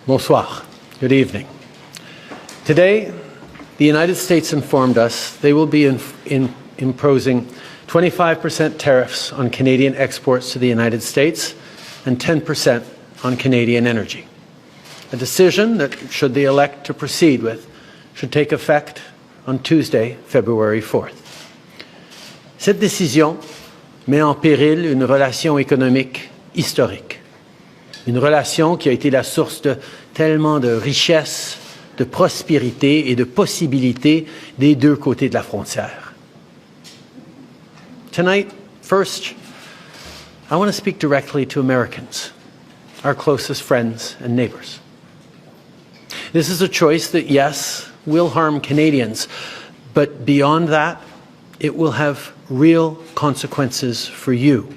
Bonsoir. Good evening. Today, the United States informed us they will be imposing 25% tariffs on Canadian exports to the United States and 10% on Canadian energy. A decision that, should they elect to proceed with, should take effect on Tuesday, February 4th. Cette décision met en péril une relation économique historique. Une relation qui a été la source de tellement de richesses, de prospérité et de possibilités des deux côtés de la frontière. Tonight, first, I want to speak directly to Americans, our closest friends and neighbors. This is a choice that, yes, will harm Canadians, but beyond that, it will have real consequences for you,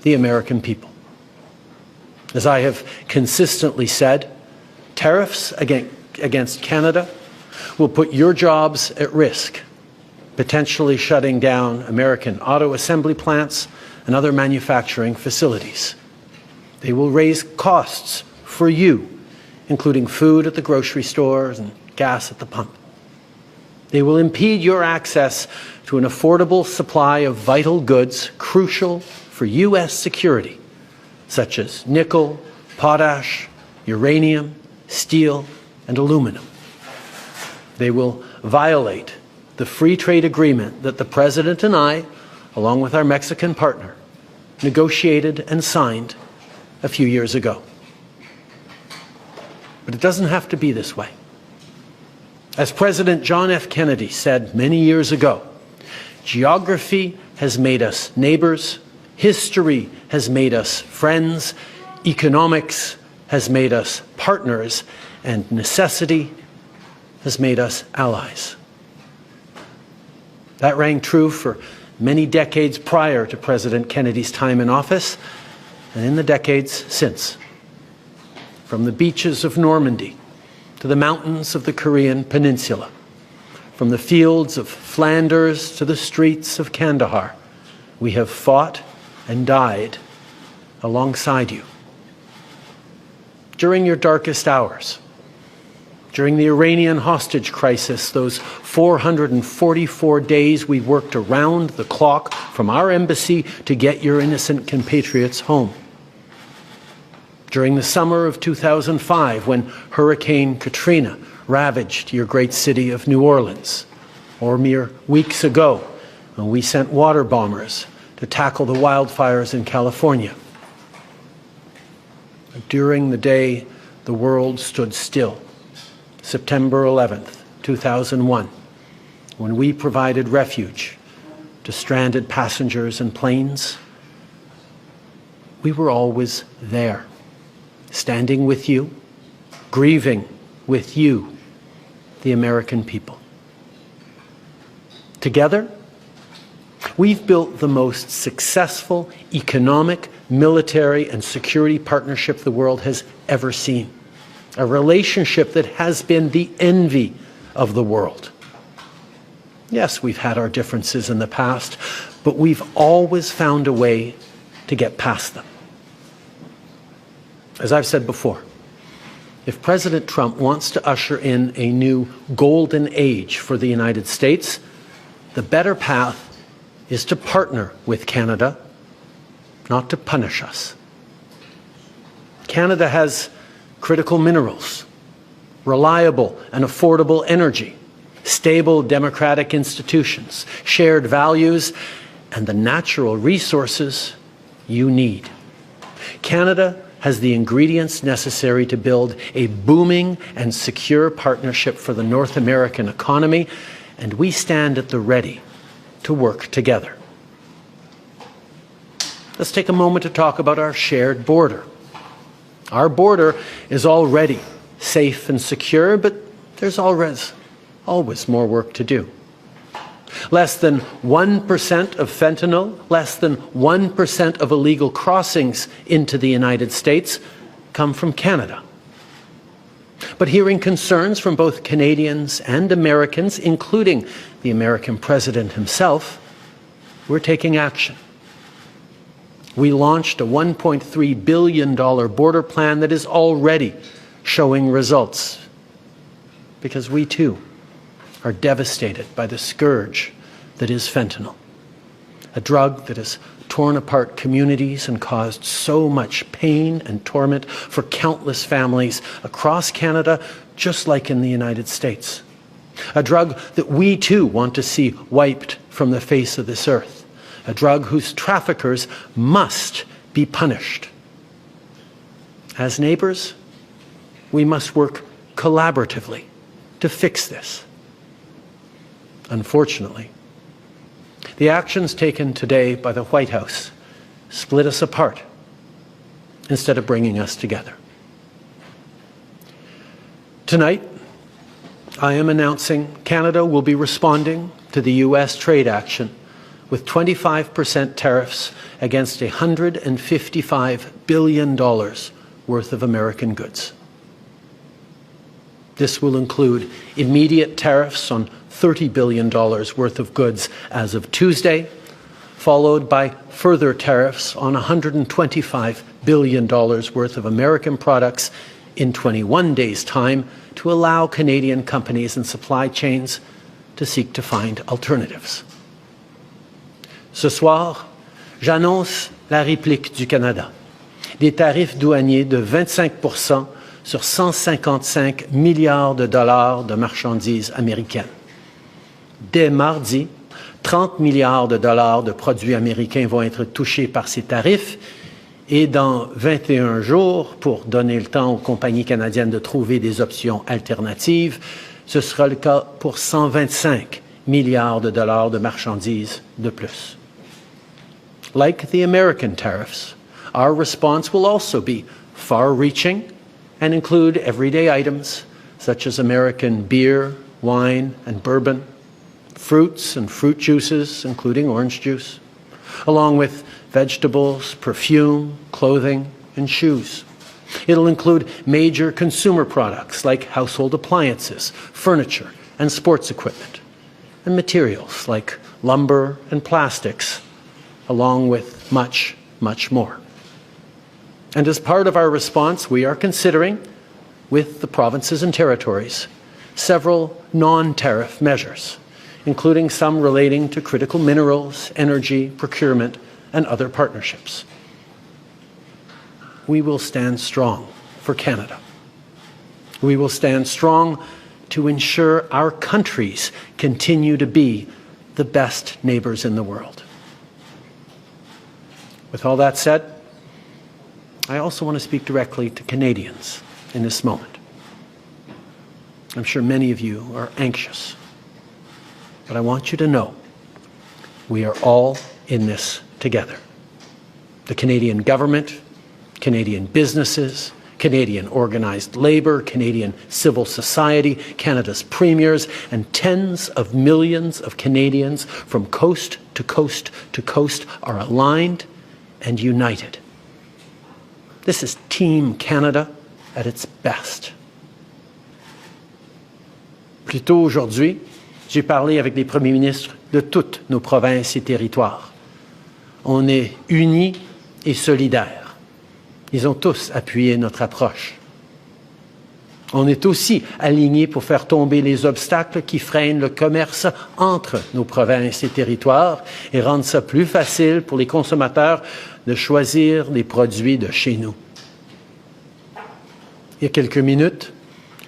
the American people. As I have consistently said, tariffs against Canada will put your jobs at risk, potentially shutting down American auto assembly plants and other manufacturing facilities. They will raise costs for you, including food at the grocery stores and gas at the pump. They will impede your access to an affordable supply of vital goods crucial for U.S. security, such as nickel, potash, uranium, steel, and aluminum. They will violate the free trade agreement that the President and I, along with our Mexican partner, negotiated and signed a few years ago. But it doesn't have to be this way. As President John F. Kennedy said many years ago, geography has made us neighbors, history has made us friends, economics has made us partners, and necessity has made us allies. That rang true for many decades prior to President Kennedy's time in office and in the decades since. From the beaches of Normandy to the mountains of the Korean Peninsula, from the fields of Flanders to the streets of Kandahar, we have fought and died alongside you. During your darkest hours, during the Iranian hostage crisis, those 444 days we worked around the clock from our embassy to get your innocent compatriots home. During the summer of 2005, when Hurricane Katrina ravaged your great city of New Orleans, or mere weeks ago, when we sent water bombers to tackle the wildfires in California. During the day the world stood still, September 11th, 2001, when we provided refuge to stranded passengers and planes, we were always there, standing with you, grieving with you, the American people. Together, we've built the most successful economic, military, and security partnership the world has ever seen. A relationship that has been the envy of the world. Yes, we've had our differences in the past, but we've always found a way to get past them. As I've said before, if President Trump wants to usher in a new golden age for the United States, the better path is to partner with Canada, not to punish us. Canada has critical minerals, reliable and affordable energy, stable democratic institutions, shared values, and the natural resources you need. Canada has the ingredients necessary to build a booming and secure partnership for the North American economy, and we stand at the ready to work together. Let's take a moment to talk about our shared border. Our border is already safe and secure, but there's always more work to do. Less than 1% of fentanyl, less than 1% of illegal crossings into the United States come from Canada. But hearing concerns from both Canadians and Americans, including the American president himself, we're taking action. We launched a $1.3 billion border plan that is already showing results, because we too are devastated by the scourge that is fentanyl, a drug that has torn apart communities and caused so much pain and torment for countless families across Canada, just like in the United States. A drug that we too want to see wiped from the face of this earth. A drug whose traffickers must be punished. As neighbors, we must work collaboratively to fix this. Unfortunately, the actions taken today by the White House split us apart instead of bringing us together. Tonight, I am announcing Canada will be responding to the U.S. trade action with 25% tariffs against $155 billion worth of American goods. This will include immediate tariffs on $30 billion worth of goods as of Tuesday, followed by further tariffs on $125 billion worth of American products in 21 days' time to allow Canadian companies and supply chains to seek to find alternatives. Ce soir, j'annonce la réplique du Canada. Des tarifs douaniers de 25% sur 155 milliards de dollars de marchandises américaines. Dès mardi, 30 milliards de dollars de produits américains vont être touchés par ces tarifs et dans 21 jours, pour donner le temps aux compagnies canadiennes de trouver des options alternatives, ce sera le cas pour 125 milliards de dollars de marchandises de plus. Like the American tariffs, our response will also be far-reaching and include everyday items such as American beer, wine, and bourbon, fruits and fruit juices, including orange juice, along with vegetables, perfume, clothing, and shoes. It'll include major consumer products like household appliances, furniture, and sports equipment, and materials like lumber and plastics, along with much, much more. And as part of our response, we are considering, with the provinces and territories, several non-tariff measures, including some relating to critical minerals, energy, procurement, and other partnerships. We will stand strong for Canada. We will stand strong to ensure our countries continue to be the best neighbors in the world. With all that said, I also want to speak directly to Canadians in this moment. I'm sure many of you are anxious, but I want you to know we are all in this together. The Canadian government, Canadian businesses, Canadian organized labor, Canadian civil society, Canada's premiers, and tens of millions of Canadians from coast to coast to coast are aligned and united. This is Team Canada at its best. Plus tôt aujourd'hui, j'ai parlé avec les premiers ministres de toutes nos provinces et territoires. On est unis et solidaires. Ils ont tous appuyé notre approche. On est aussi alignés pour faire tomber les obstacles qui freinent le commerce entre nos provinces et territoires et rendre ça plus facile pour les consommateurs de choisir les produits de chez nous. Il y a quelques minutes,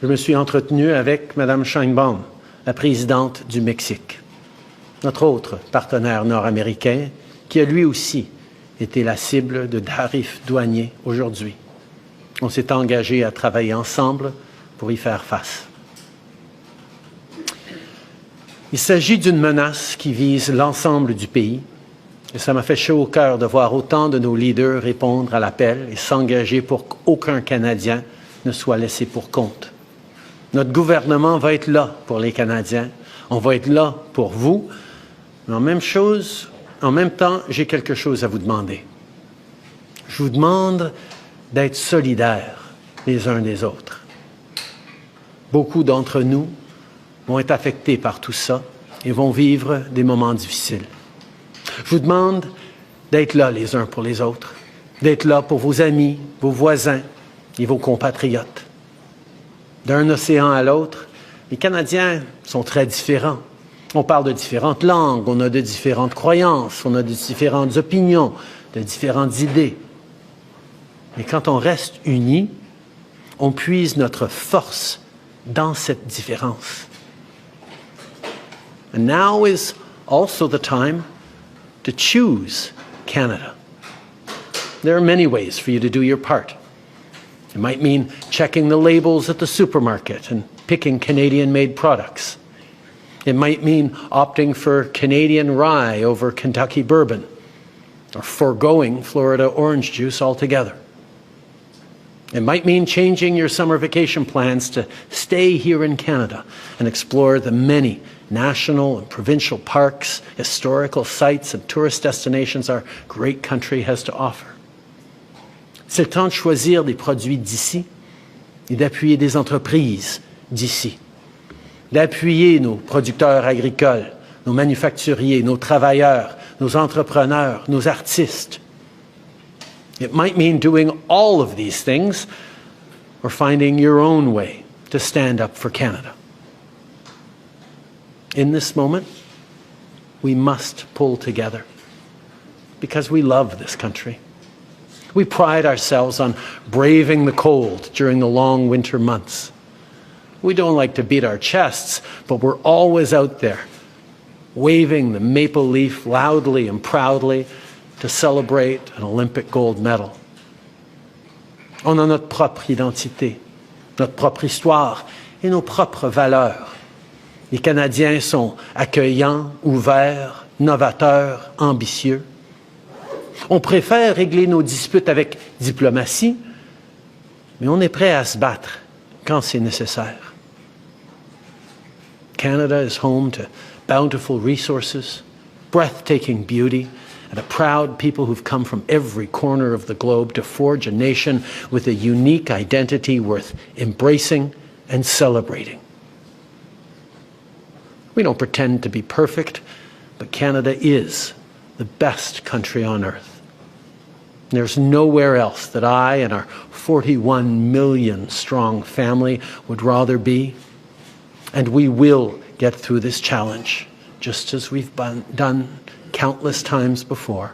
je me suis entretenu avec Mme Sheinbaum, la présidente du Mexique, notre autre partenaire nord-américain, qui a lui aussi été la cible de tarifs douaniers aujourd'hui. On s'est engagé à travailler ensemble pour y faire face. Il s'agit d'une menace qui vise l'ensemble du pays et ça m'a fait chaud au cœur de voir autant de nos leaders répondre à l'appel et s'engager pour qu'aucun Canadien ne soit laissé pour compte. Notre gouvernement va être là pour les Canadiens, on va être là pour vous, mais en même temps, j'ai quelque chose à vous demander. Je vous demande d'être solidaires les uns des autres. Beaucoup d'entre nous vont être affectés par tout ça et vont vivre des moments difficiles. Je vous demande d'être là les uns pour les autres, d'être là pour vos amis, vos voisins et vos compatriotes. D'un océan à l'autre, les Canadiens sont très différents. On parle de différentes langues, on a de différentes croyances, on a de différentes opinions, de différentes idées. Mais quand on reste unis, on puise notre force dans cette différence. And now is also the time to choose Canada. There are many ways for you to do your part. It might mean checking the labels at the supermarket and picking Canadian-made products. It might mean opting for Canadian rye over Kentucky bourbon, or foregoing Florida orange juice altogether. It might mean changing your summer vacation plans to stay here in Canada and explore the many national and provincial parks, historical sites, and tourist destinations our great country has to offer. C'est le temps de choisir des produits d'ici et d'appuyer des entreprises d'ici, d'appuyer nos producteurs agricoles, nos manufacturiers, nos travailleurs, nos entrepreneurs, nos artistes. It might mean doing all of these things or finding your own way to stand up for Canada. In this moment, we must pull together because we love this country. We pride ourselves on braving the cold during the long winter months. We don't like to beat our chests, but we're always out there, waving the maple leaf loudly and proudly to celebrate an Olympic gold medal. On a notre propre identité, notre propre histoire et nos propres valeurs. Les Canadiens sont accueillants, ouverts, novateurs, ambitieux. On préfère régler nos disputes avec diplomatie, mais on est prêt à se battre quand c'est nécessaire. Canada is home to bountiful resources, breathtaking beauty, and a proud people who've come from every corner of the globe to forge a nation with a unique identity worth embracing and celebrating. We don't pretend to be perfect, but Canada is the best country on earth. There's nowhere else that I and our 41 million strong family would rather be, and we will get through this challenge, just as we've done countless times before,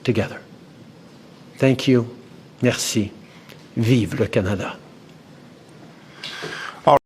together. Thank you. Merci. Vive le Canada.